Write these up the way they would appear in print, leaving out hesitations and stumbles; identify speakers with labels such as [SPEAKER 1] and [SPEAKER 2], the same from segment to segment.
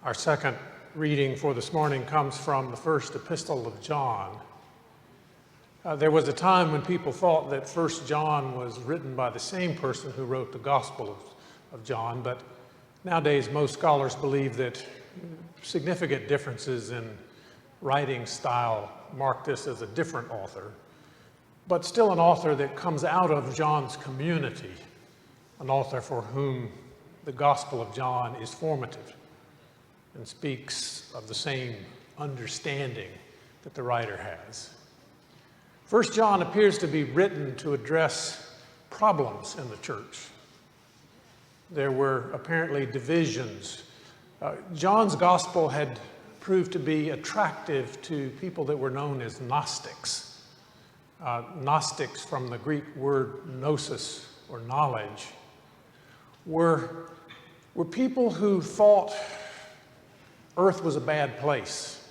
[SPEAKER 1] Our second reading for this morning comes from the first epistle of John. There was a time when people thought that 1 John was written by the same person who wrote the Gospel of John, but nowadays most scholars believe that significant differences in writing style mark this as a different author, but still an author that comes out of John's community, an author for whom the Gospel of John is formative and speaks of the same understanding that the writer has. 1 John appears to be written to address problems in the church. There were apparently divisions. John's gospel had proved to be attractive to people that were known as Gnostics. Gnostics, from the Greek word gnosis, or knowledge, were people who thought Earth was a bad place,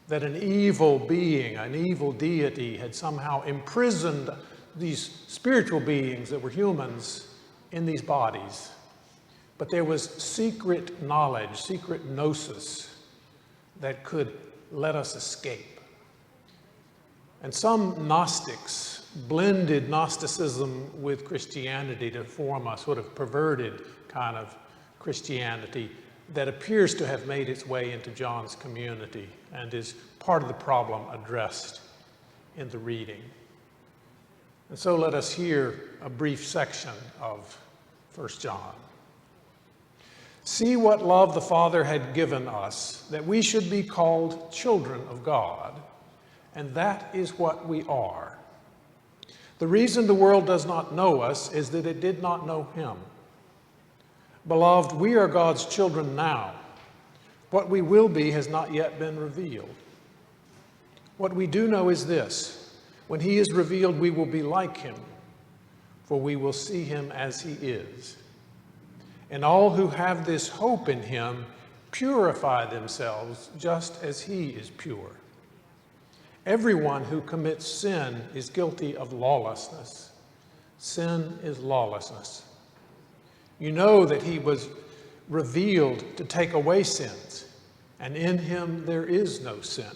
[SPEAKER 1] that an evil being, an evil deity had somehow imprisoned these spiritual beings that were humans in these bodies. But there was secret knowledge, secret gnosis that could let us escape. And some Gnostics blended Gnosticism with Christianity to form a sort of perverted kind of Christianity that appears to have made its way into John's community and is part of the problem addressed in the reading. And so let us hear a brief section of 1 John. See what love the Father had given us, that we should be called children of God, and that is what we are. The reason the world does not know us is that it did not know him. Beloved, we are God's children now. What we will be has not yet been revealed. What we do know is this: when he is revealed, we will be like him, for we will see him as he is. And all who have this hope in him purify themselves just as he is pure. Everyone who commits sin is guilty of lawlessness. Sin is lawlessness. You know that he was revealed to take away sins, and in him there is no sin.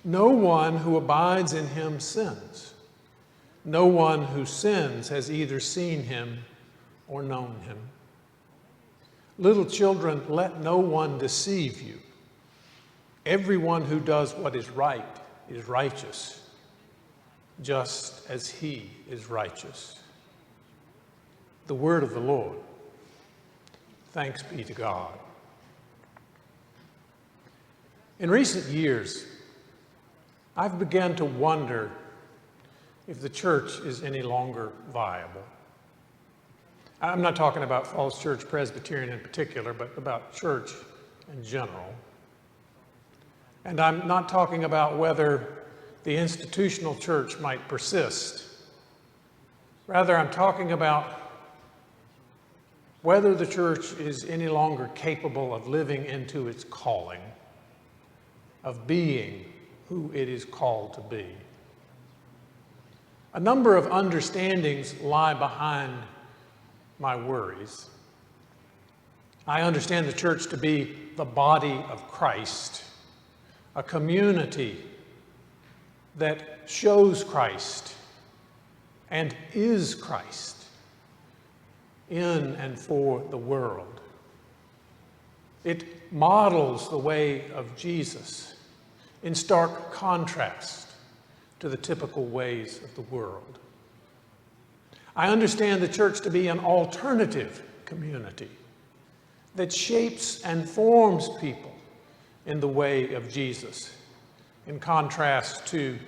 [SPEAKER 1] No one who abides in him sins. No one who sins has either seen him or known him. Little children, let no one deceive you. Everyone who does what is right is righteous, just as he is righteous. The word of the Lord. Thanks be to God. In recent years, I've begun to wonder if the church is any longer viable. I'm not talking about Falls Church Presbyterian in particular, but about church in general. And I'm not talking about whether the institutional church might persist. Rather, I'm talking about whether the church is any longer capable of living into its calling, of being who it is called to be. A number of understandings lie behind my worries. I understand the church to be the body of Christ, a community that shows Christ and is Christ in and for the world. It models the way of Jesus in stark contrast to the typical ways of the world. I understand the church to be an alternative community that shapes and forms people in the way of Jesus, in contrast to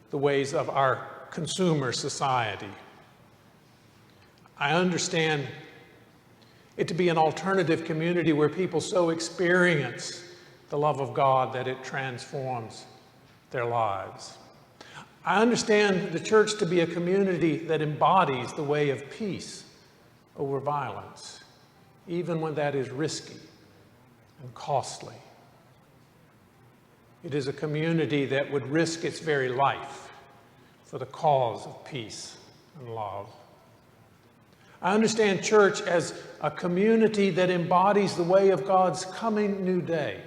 [SPEAKER 1] the ways of our consumer society. I understand it to be an alternative community where people so experience the love of God that it transforms their lives. I understand the church to be a community that embodies the way of peace over violence, even when that is risky and costly. It is a community that would risk its very life for the cause of peace and love. I understand church as a community that embodies the way of God's coming new day,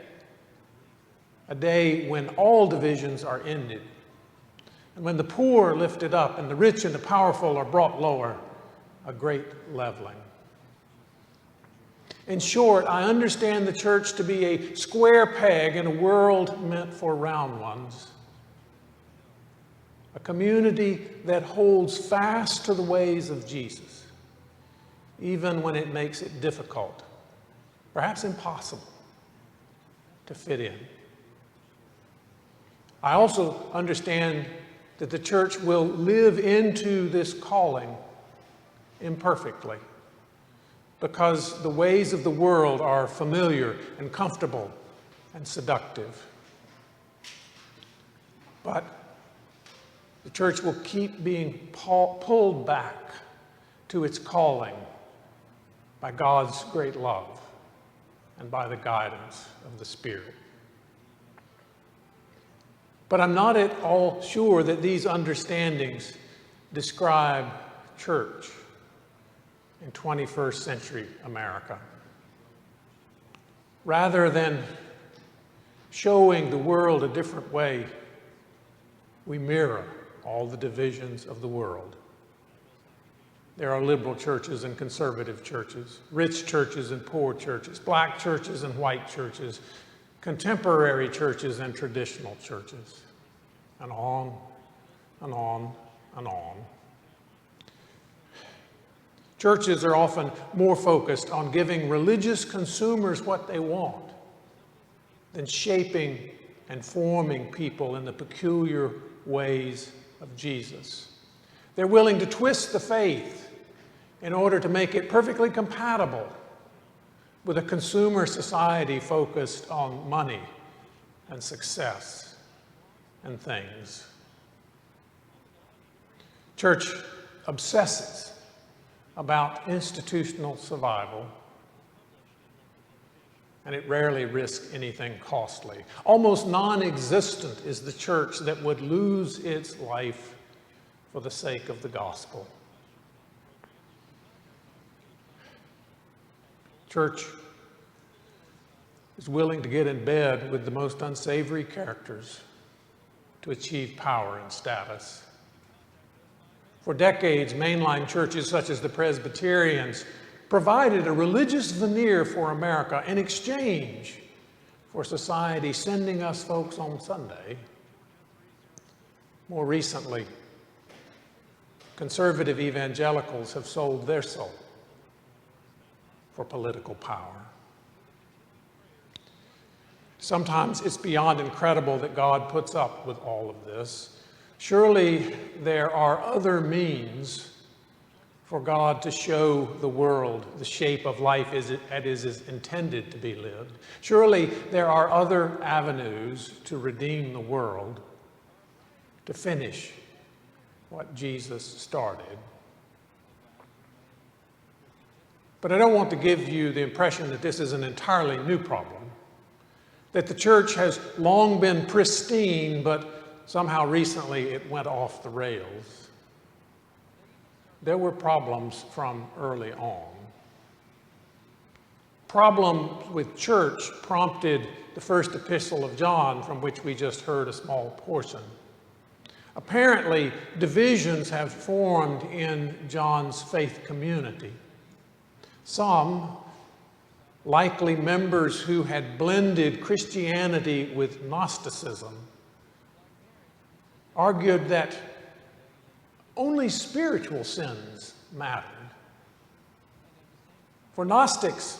[SPEAKER 1] a day when all divisions are ended, and when the poor are lifted up and the rich and the powerful are brought lower, a great leveling. In short, I understand the church to be a square peg in a world meant for round ones. A community that holds fast to the ways of Jesus, even when it makes it difficult, perhaps impossible, to fit in. I also understand that the church will live into this calling imperfectly, because the ways of the world are familiar and comfortable and seductive. But the church will keep being pulled back to its calling by God's great love and by the guidance of the Spirit. But I'm not at all sure that these understandings describe church in 21st century America. Rather than showing the world a different way, we mirror all the divisions of the world. There are liberal churches and conservative churches, rich churches and poor churches, black churches and white churches, contemporary churches and traditional churches, and on and on and on. Churches are often more focused on giving religious consumers what they want than shaping and forming people in the peculiar ways of Jesus. They're willing to twist the faith in order to make it perfectly compatible with a consumer society focused on money and success and things. Church obsesses about institutional survival, and it rarely risks anything costly. Almost non-existent is the church that would lose its life for the sake of the gospel. Church is willing to get in bed with the most unsavory characters to achieve power and status. For decades, mainline churches such as the Presbyterians provided a religious veneer for America in exchange for society sending us folks on Sunday. More recently, conservative evangelicals have sold their soul for political power. Sometimes it's beyond incredible that God puts up with all of this. Surely there are other means for God to show the world the shape of life as it is intended to be lived. Surely there are other avenues to redeem the world, to finish what Jesus started. But I don't want to give you the impression that this is an entirely new problem, that the church has long been pristine, but somehow recently it went off the rails. There were problems from early on. Problems with church prompted the first epistle of John, from which we just heard a small portion. Apparently, divisions have formed in John's faith community. Some, likely members who had blended Christianity with Gnosticism, argued that only spiritual sins mattered. For Gnostics,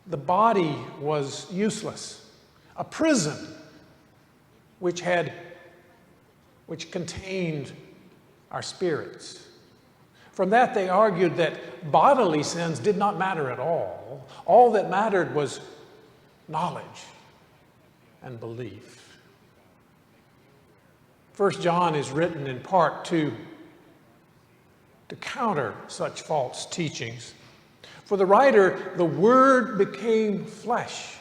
[SPEAKER 1] the body was useless, a prison which contained our spirits. From that, they argued that bodily sins did not matter at all. All that mattered was knowledge and belief. 1 John is written in part to counter such false teachings. For the writer, the Word became flesh.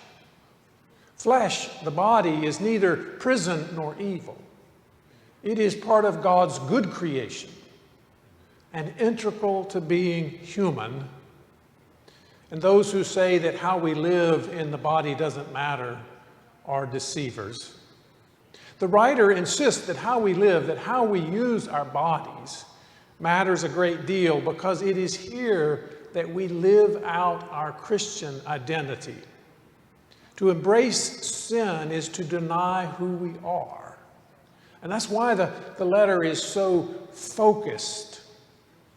[SPEAKER 1] Flesh, the body, is neither prison nor evil. It is part of God's good creation and integral to being human. And those who say that how we live in the body doesn't matter are deceivers. The writer insists that how we live, that how we use our bodies matters a great deal, because it is here that we live out our Christian identity. To embrace sin is to deny who we are. And that's why the letter is so focused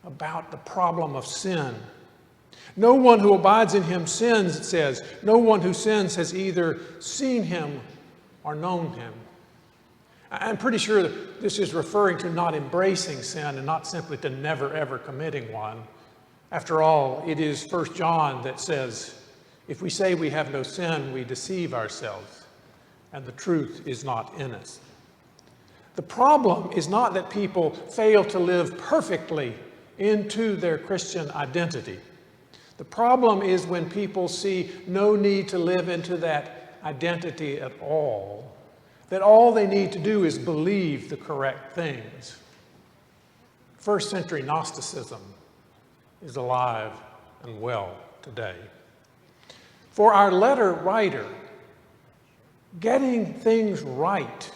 [SPEAKER 1] about the problem of sin. No one who abides in him sins, it says. No one who sins has either seen him or known him. I'm pretty sure that this is referring to not embracing sin and not simply to never ever committing one. After all, it is 1 John that says, if we say we have no sin, we deceive ourselves, and the truth is not in us. The problem is not that people fail to live perfectly into their Christian identity. The problem is when people see no need to live into that identity at all, that all they need to do is believe the correct things. First century Gnosticism is alive and well today. For our letter writer, getting things right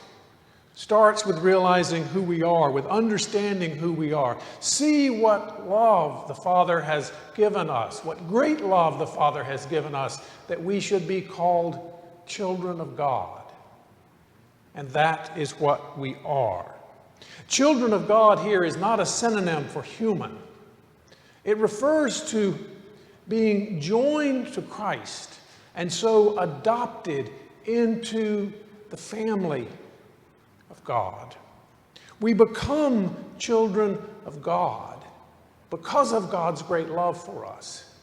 [SPEAKER 1] starts with realizing who we are, with understanding who we are. See what love the Father has given us, what great love the Father has given us, that we should be called children of God. And that is what we are. Children of God here is not a synonym for human. It refers to being joined to Christ and so adopted into the family of God. We become children of God because of God's great love for us.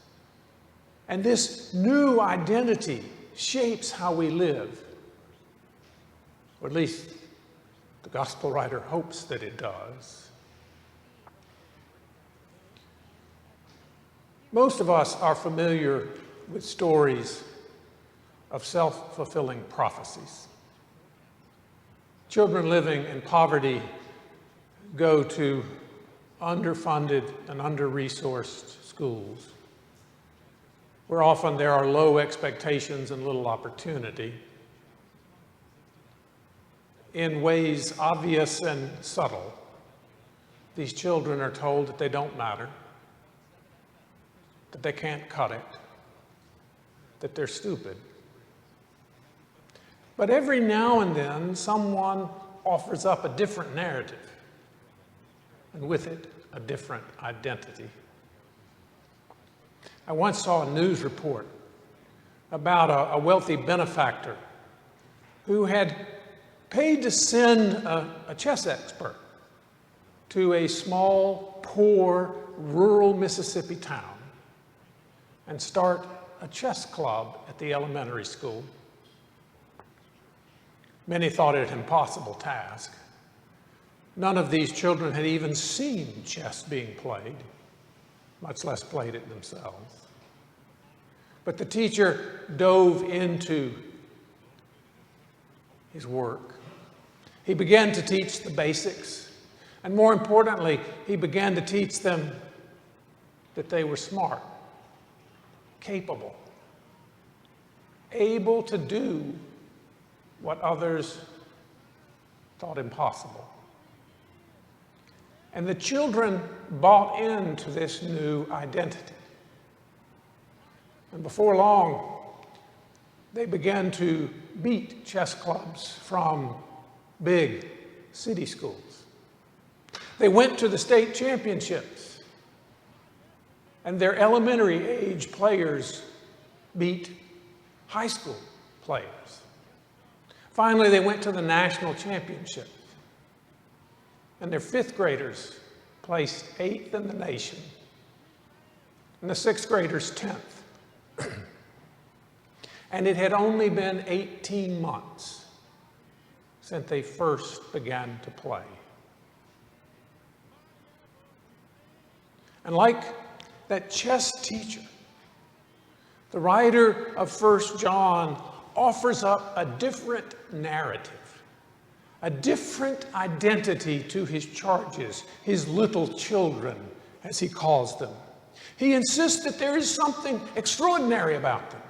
[SPEAKER 1] And this new identity shapes how we live. Or at least the gospel writer hopes that it does. Most of us are familiar with stories of self-fulfilling prophecies. Children living in poverty go to underfunded and under-resourced schools, where often there are low expectations and little opportunity. In ways obvious and subtle, these children are told that they don't matter, that they can't cut it, that they're stupid. But every now and then, someone offers up a different narrative, and with it, a different identity. I once saw a news report about a wealthy benefactor who had paid to send a chess expert to a small, poor, rural Mississippi town and start a chess club at the elementary school. Many thought it an impossible task. None of these children had even seen chess being played, much less played it themselves. But the teacher dove into his work. He began to teach the basics, and more importantly, he began to teach them that they were smart, capable, able to do what others thought impossible. And the children bought into this new identity. And before long, they began to beat chess clubs from big city schools. They went to the state championships, and their elementary age players beat high school players. Finally, they went to the national championships, and their fifth graders placed 8th in the nation, and the sixth graders 10th. And it had only been 18 months since they first began to play. And like that chess teacher, the writer of 1 John offers up a different narrative, a different identity to his charges, his little children as he calls them. He insists that there is something extraordinary about them.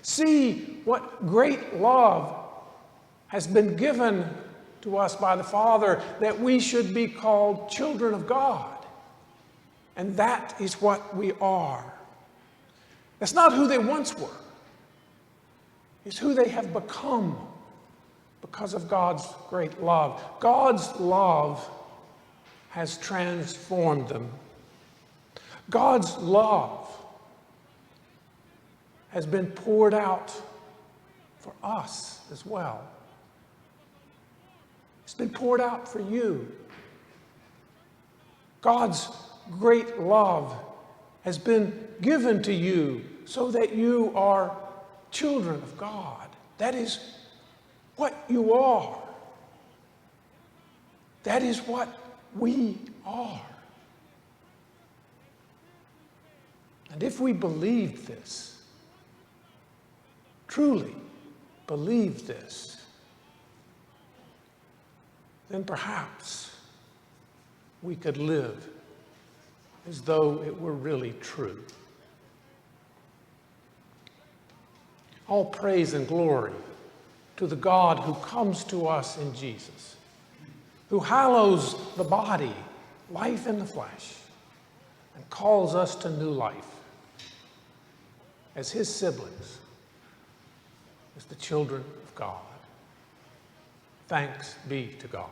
[SPEAKER 1] See what great love has been given to us by the Father, that we should be called children of God. And that is what we are. That's not who they once were. It's who they have become because of God's great love. God's love has transformed them. God's love has been poured out for us as well. It's been poured out for you. God's great love has been given to you so that you are children of God. That is what you are. That is what we are. And if we believed this, truly believed this, then perhaps we could live as though it were really true. All praise and glory to the God who comes to us in Jesus, who hallows the body, life in the flesh, and calls us to new life as his siblings, as the children of God. Thanks be to God.